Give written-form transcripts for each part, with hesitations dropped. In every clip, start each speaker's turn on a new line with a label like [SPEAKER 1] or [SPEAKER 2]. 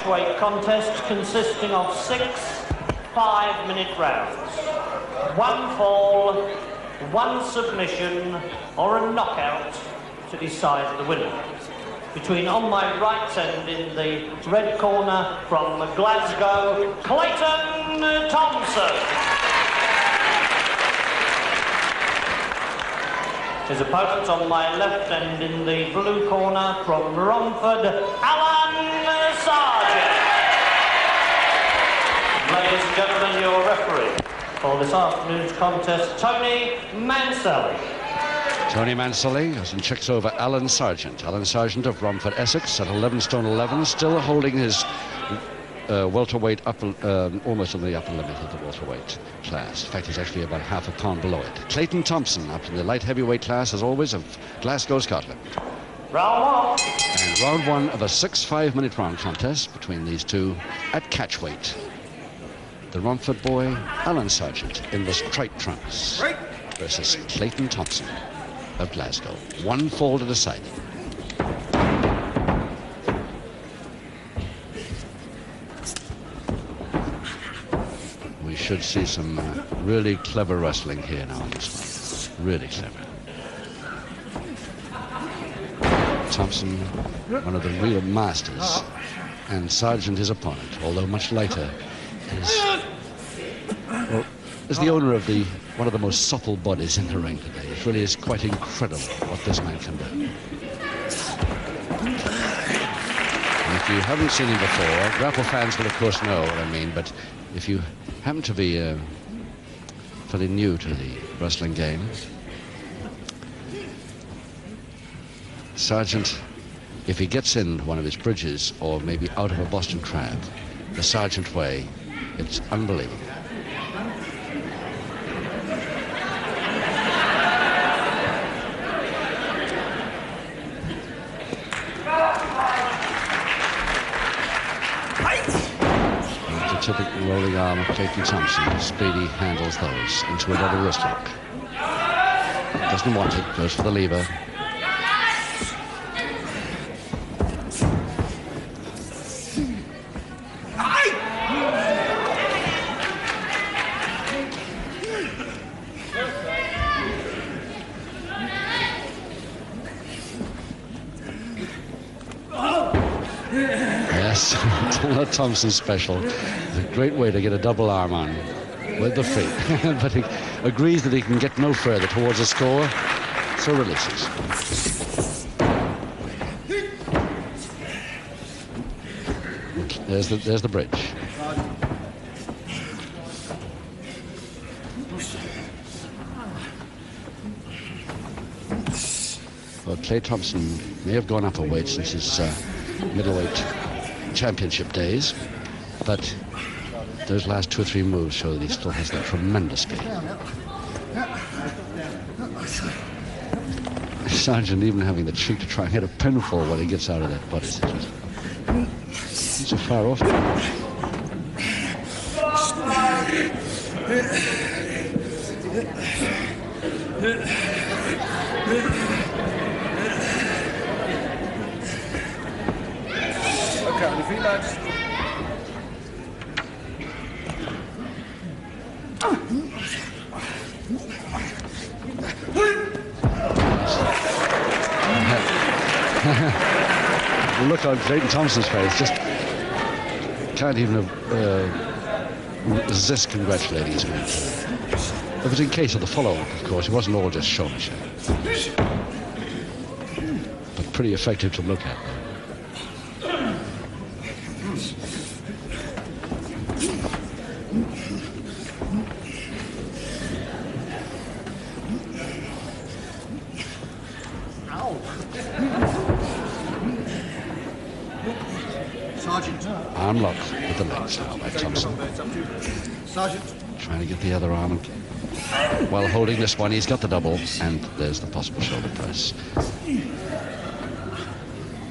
[SPEAKER 1] Weight contest consisting of 6 5-minute rounds. 1 fall, 1 submission or a knockout to decide the winner. Between on my right end in the red corner from Glasgow, Clayton Thomson. His opponent on my left end in the blue corner from Romford, Sargeant. Ladies and gentlemen, your referee for this afternoon's contest, Tony Manselli.
[SPEAKER 2] Tony Manselli as he checks over Alan Sargeant. Alan Sargeant of Romford, Essex, at 11 stone 11, still holding his welterweight almost on the upper limit of the welterweight class. In fact, he's actually about half a pound below it. Clayton Thomson up in the light heavyweight class, as always, of Glasgow, Scotland.
[SPEAKER 1] Round 1.
[SPEAKER 2] And round 1 of a 6 5-minute round contest between these two at catchweight. The Romford boy, Alan Sargeant, in the striped trunks, versus Clayton Thomson of Glasgow. 1 fall to decide. We should see some really clever wrestling here now on this one. Really clever. Thomson, one of the real masters, and Sargeant, his opponent, although much lighter, is the owner of one of the most supple bodies in the ring today. It really is quite incredible what this man can do. And if you haven't seen him before, grapple fans will of course know what I mean, but if you happen to be fairly new to the wrestling game, Sargeant, if he gets in one of his bridges or maybe out of a Boston Crab, the Sargeant way, it's unbelievable. The typical rolling arm of Clayton Thomson. Speedy handles those into another wrist lock. Doesn't want it, goes for the lever. Yes, Thomson's special. It's a great way to get a double arm on with the feet. But he agrees that he can get no further towards a score, so releases. There's the bridge. Well, Clay Thomson may have gone up a weight since his middleweight championship days, but those last 2 or 3 moves show that he still has that tremendous speed. Sargeant even having the cheek to try and hit a pinfall when he gets out of that body situation. He's so far off.
[SPEAKER 3] Okay, on your feet, lads.
[SPEAKER 2] The look on Clayton Thomson's face, just can't even resist congratulating his man. It was in case of the follow-up, of course. It wasn't all just showmanship, but pretty effective to look at.
[SPEAKER 3] Sargeant.
[SPEAKER 2] Arm lock with the legs now by Thomson.
[SPEAKER 3] Sargeant.
[SPEAKER 2] Trying to get the other arm. While holding this one, he's got the double, and there's the possible shoulder press.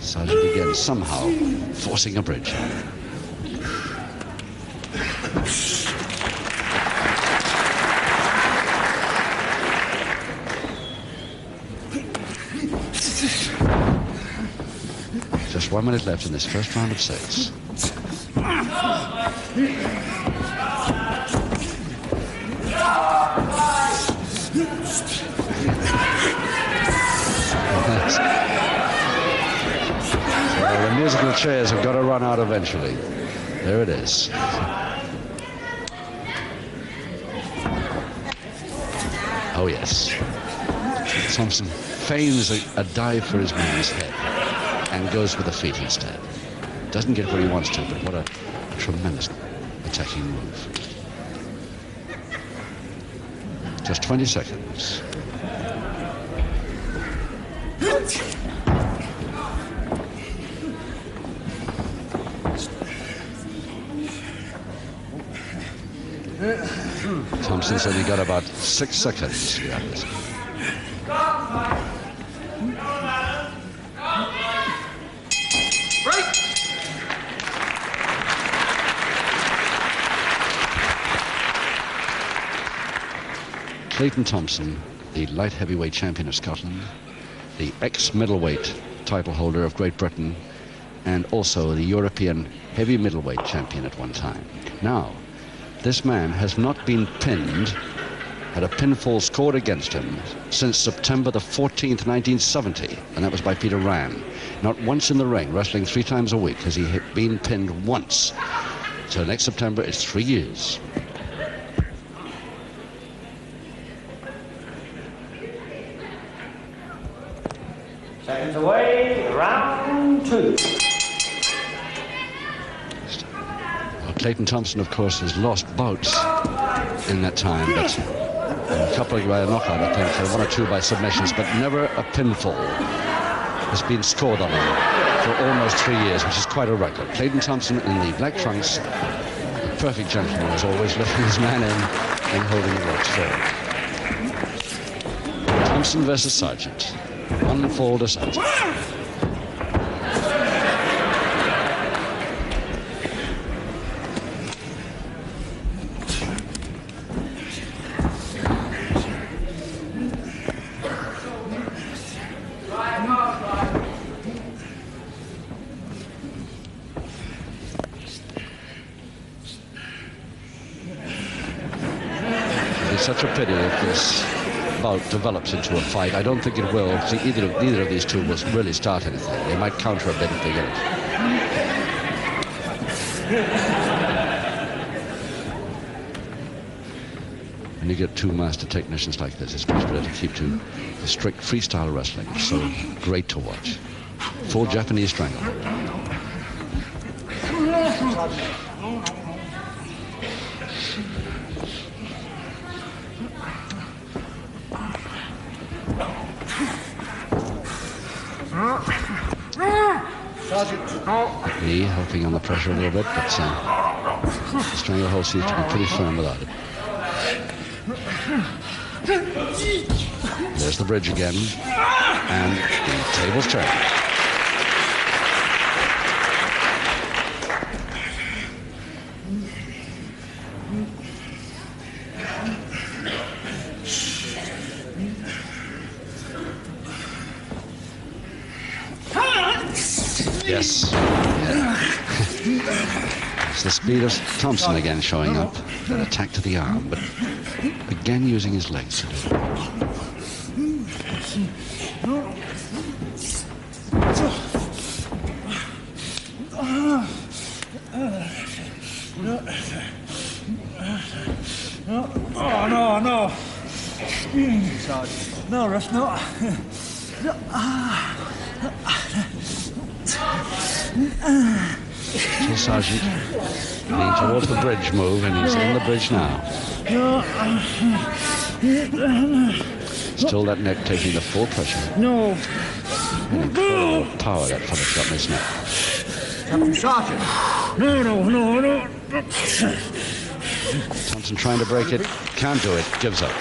[SPEAKER 2] Sargeant again somehow forcing a bridge. Just 1 minute left in this first round of 6. Well, the musical chairs have got to run out eventually. There it is. Oh, yes. Thomson feigns a dive for his man's head and goes with the feet instead. Doesn't get where he wants to, but what a tremendous attacking move. Just 20 seconds. Thomson said he got about 6 seconds to grab this. Clayton Thomson, the light heavyweight champion of Scotland, the ex-middleweight title holder of Great Britain, and also the European heavy middleweight champion at one time. Now, this man has not been pinned, had a pinfall scored against him since September the 14th, 1970, and that was by Peter Ryan. Not once in the ring, wrestling 3 times a week, has he been pinned once. So next September, it's 3 years.
[SPEAKER 1] Seconds away, round 2.
[SPEAKER 2] Well, Clayton Thomson, of course, has lost bouts in that time, but a couple by a knockout, I think, 1 or 2 by submissions, but never a pinfall has been scored on him for almost 3 years, which is quite a record. Clayton Thomson in the black trunks, a perfect gentleman as always, lifting his man in and holding the ropes forward. Thomson versus Sargeant. 1 fall to Sargeant. It's such a pity if this bout develops into a fight. I don't think it will. See, neither of these two will really start anything. They might counter a bit if they get it. When you get 2 master technicians like this, it's much better to keep to the strict freestyle wrestling. It's so great to watch. Full Japanese stranglehold. Lee helping on the pressure a little bit, but the stranglehold seems to be pretty firm without it. There's the bridge again, and the tables turn. Yes. It's the speed of Thomson again showing up. That attack to the arm, but again using his legs to do it.
[SPEAKER 3] Oh, no. No, ref, no.
[SPEAKER 2] So Sargeant leaning towards the bridge move, and he's in the bridge now. Still that neck taking the full pressure.
[SPEAKER 3] No.
[SPEAKER 2] An incredible power that front shot in his neck.
[SPEAKER 3] Captain Sargeant. No.
[SPEAKER 2] Thomson trying to break it, can't do it, gives up.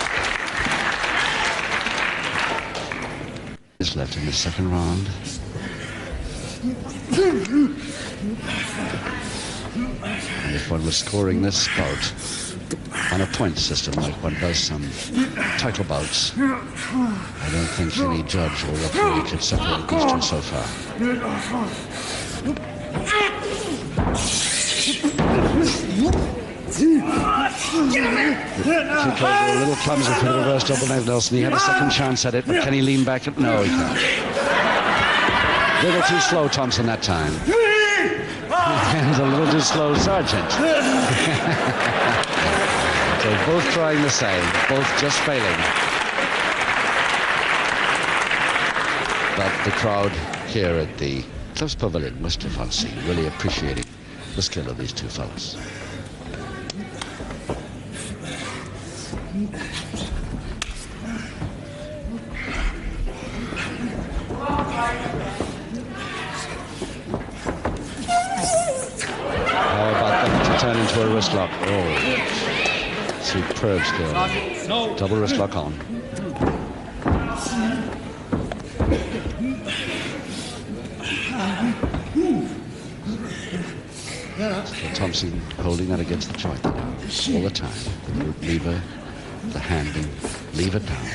[SPEAKER 2] Is left in the second round. And if one was scoring this bout on a point system like one does some title bouts, I don't think any judge or referee could separate these two so far. Kick over a little clumsy for the reverse double leg Nelson. He had a second chance at it, but can he lean back? No, he can't. A little too slow, Thomson, that time. And a little too slow, Sargeant. So both trying the same, both just failing. But the crowd here at the Cliffs Pavilion must have seen, really appreciating the skill of these two fellas. How about that to turn into a wrist lock? Oh, superb skill. Double wrist lock on. So Thomson holding that against the joint all the time. The lever, the handing, lever down.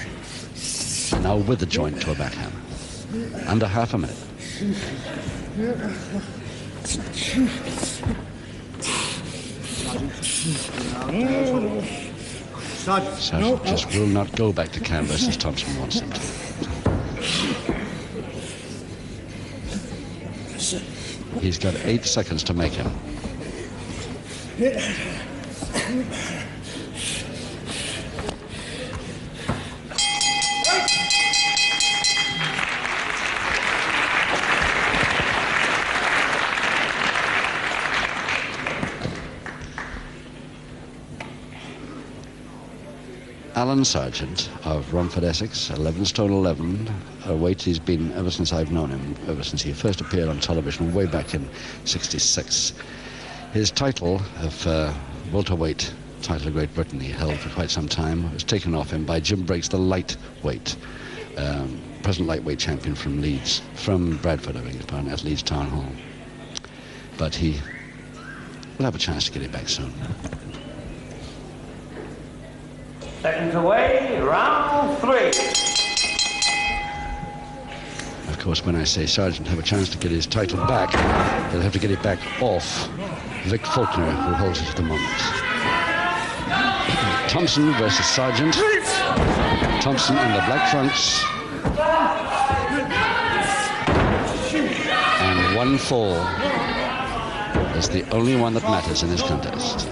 [SPEAKER 2] And now with the joint to a backhammer. Under half a minute. Sargeant just will not go back to canvas as Thomson wants him to. He's got 8 seconds to make him. Alan Sargeant of Romford, Essex, 11 stone 11, a weight he's been ever since I've known him, ever since he first appeared on television way back in '66. His title of welterweight title of Great Britain he held for quite some time was taken off him by Jim Breaks, the lightweight, present lightweight champion from Leeds, from Bradford, I beg your pardon, at Leeds Town Hall. But he will have a chance to get it back soon.
[SPEAKER 1] Seconds away, round 3.
[SPEAKER 2] Of course, when I say Sargeant have a chance to get his title back, they'll have to get it back off Vic Faulkner, who holds it at the moment. Thomson versus Sargeant. Thomson in the black trunks. And one fall is the only one that matters in this contest.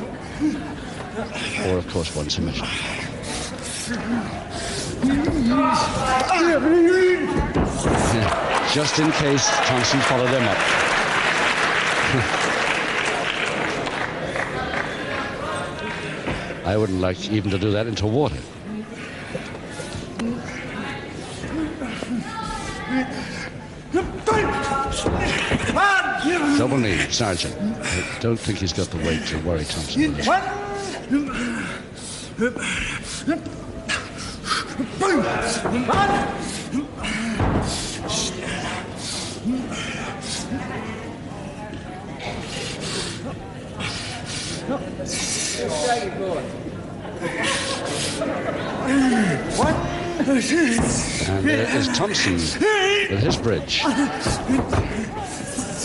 [SPEAKER 2] Or, of course, one submission. Just in case Thomson followed them up. I wouldn't like even to do that into water. Double knee, Sargeant. I don't think he's got the weight to worry Thomson. And there is Thomson with his bridge.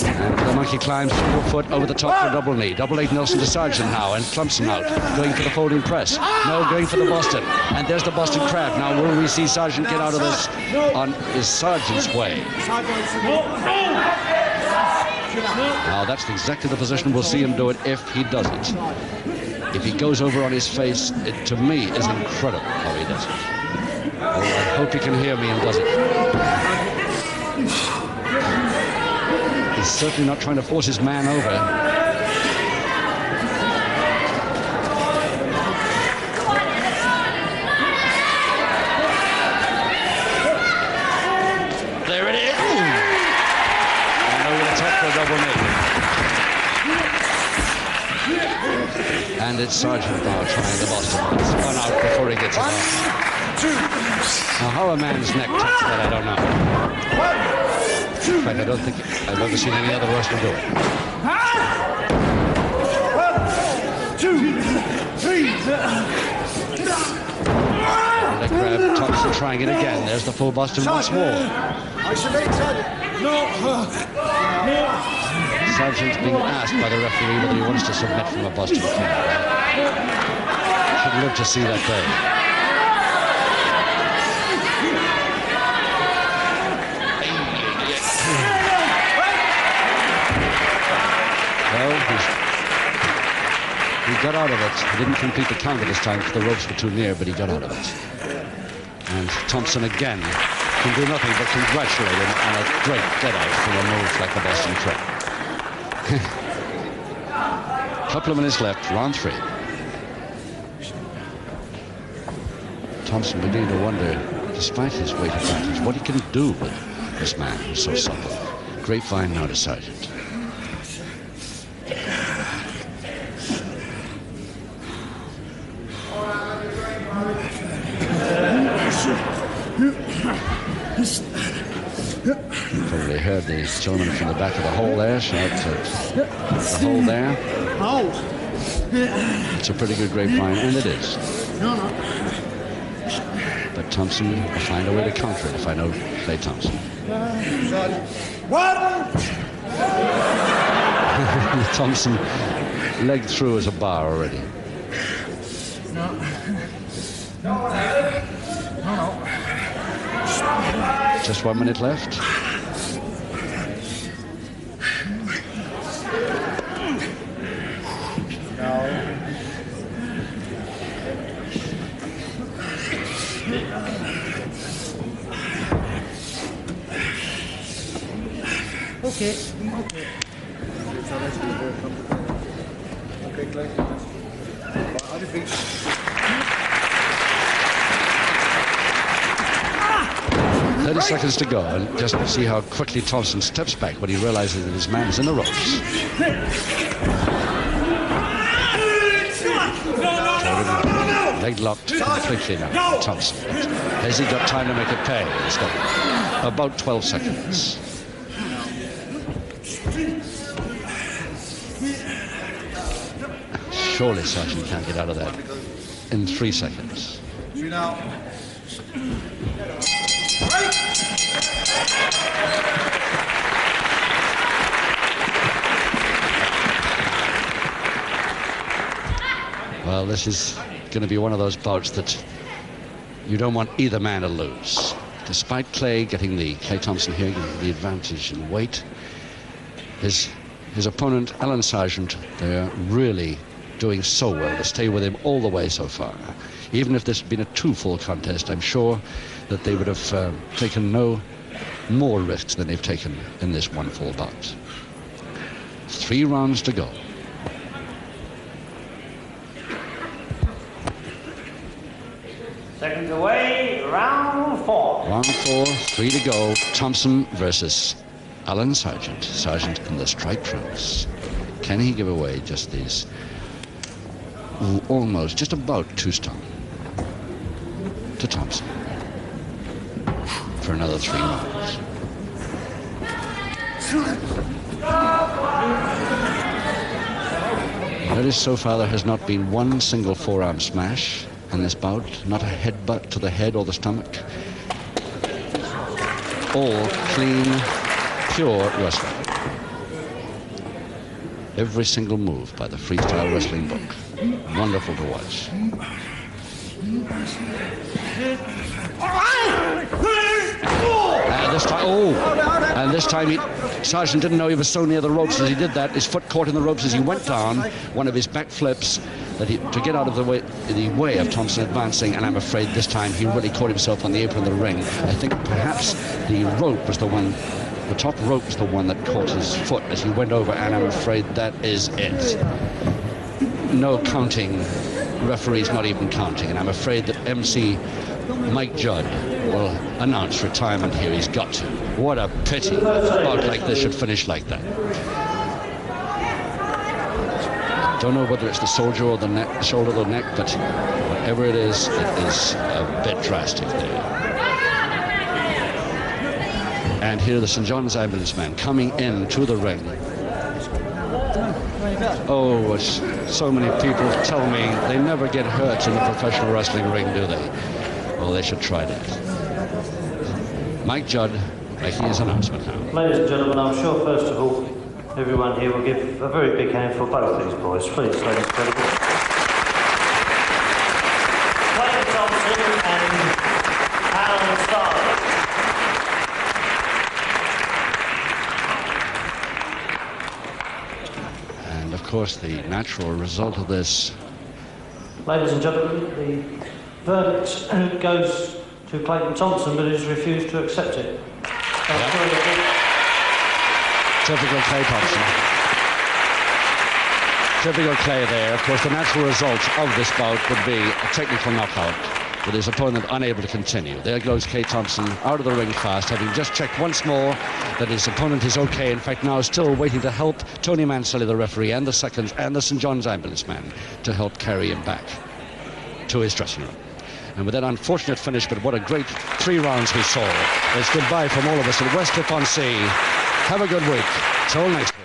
[SPEAKER 2] And the monkey climbs single foot over the top for a double knee. Double 8 Nelson to Sargeant now, and Thomson out, going for the folding press. No, going for the Boston. And there's the Boston Crab. Now, will we see Sargeant get out of this on his Sargeant's way? Now, that's exactly the position we'll see him do it if he does it. If he goes over on his face, it, to me, is incredible how he does it. Oh, I hope he can hear me and does it. He's certainly not trying to force his man over. There it is. And over the top for a double knee. And it's Sargeant now trying the Boston. It's gone out before he gets it off. Now, how a man's neck touched that, I don't know. In fact, I don't think I've ever seen any other wrestler do it. 1, 2, 3. Leg grab, Thomson trying it again. There's the full Boston once more. Sargeant's being asked by the referee whether he wants to submit from a Boston corner. Should live to see that day. Well, he got out of it. He didn't complete the counter this time because the ropes were too near, but he got out of it. And Thomson again can do nothing but congratulate him on a great get-out from a move like the Boston Crab. Couple of minutes left, round 3. Thomson beginning to wonder, despite his weight advantage, what he can do with this man who's so supple. Grapevine now to Sargeant. You probably heard the gentleman from the back of the hole there shout the hole there. It's a pretty good grapevine, and it is. But Thomson will find a way to counter it if I know Clay Thomson. Thomson legged through as a bar already. Just 1 minute left.
[SPEAKER 3] Okay. Okay, Clayton.
[SPEAKER 2] 30 seconds to go, and just see how quickly Thomson steps back when he realizes that his man is in the ropes. Leg locked completely now, Thomson. Has he got time to make it pay? He's got about 12 seconds. Surely Sargeant can't get out of that in 3 seconds. Well, this is going to be one of those bouts that you don't want either man to lose. Despite Clay Thomson here getting the advantage in weight, his opponent, Alan Sargeant, they're really doing so well to stay with him all the way so far. Even if this had been a 2-full contest, I'm sure that they would have taken no more risks than they've taken in this 1 full bout. 3 rounds to go.
[SPEAKER 1] Seconds away, round 4.
[SPEAKER 2] Round 4, 3 to go. Thomson versus Alan Sargeant. Sargeant in the striped trunks. Can he give away just these almost, just about 2 stone to Thomson for another 3 rounds? Notice so far there has not been one single forearm smash in this bout, not a headbutt to the head or the stomach. All clean, pure wrestling. Every single move by the Freestyle Wrestling book. Wonderful to watch. And this time Sargeant didn't know he was so near the ropes as he did that. His foot caught in the ropes as he went down. One of his back flips to get out of the way of Thomson advancing, and I'm afraid this time he really caught himself on the apron of the ring. I think perhaps the top rope was the one that caught his foot as he went over, and I'm afraid that is it. No counting. Referee's not even counting, and I'm afraid that MC Mike Judd will announce retirement here. He's got to. What a pity. A bout like this should finish like that. Don't know whether it's the shoulder or the neck, but whatever it is a bit drastic there. And here the St. John's ambulance man coming in to the ring. Oh, so many people tell me they never get hurt in the professional wrestling ring, do they? Well, they should try that. Mike Judd making his announcement now.
[SPEAKER 1] Ladies and gentlemen, I'm sure first of all everyone here will give a very big hand for both these boys. Please, ladies and gentlemen.
[SPEAKER 2] course, the natural result of this.
[SPEAKER 1] Ladies and gentlemen, the verdict goes to Clayton Thomson, but he's refused to accept it.
[SPEAKER 2] Typical Clay Thomson. Typical Clay there. Of course, the natural result of this bout would be a technical knockout, with his opponent unable to continue. There goes Clay Thomson out of the ring fast, having just checked once more that his opponent is okay. In fact, now still waiting to help Tony Manselli, the referee, and the seconds, and the St. John's ambulance man to help carry him back to his dressing room. And with that unfortunate finish, but what a great 3 rounds we saw. It's goodbye from all of us at Westcliff-on-Sea. Have a good week. Till next.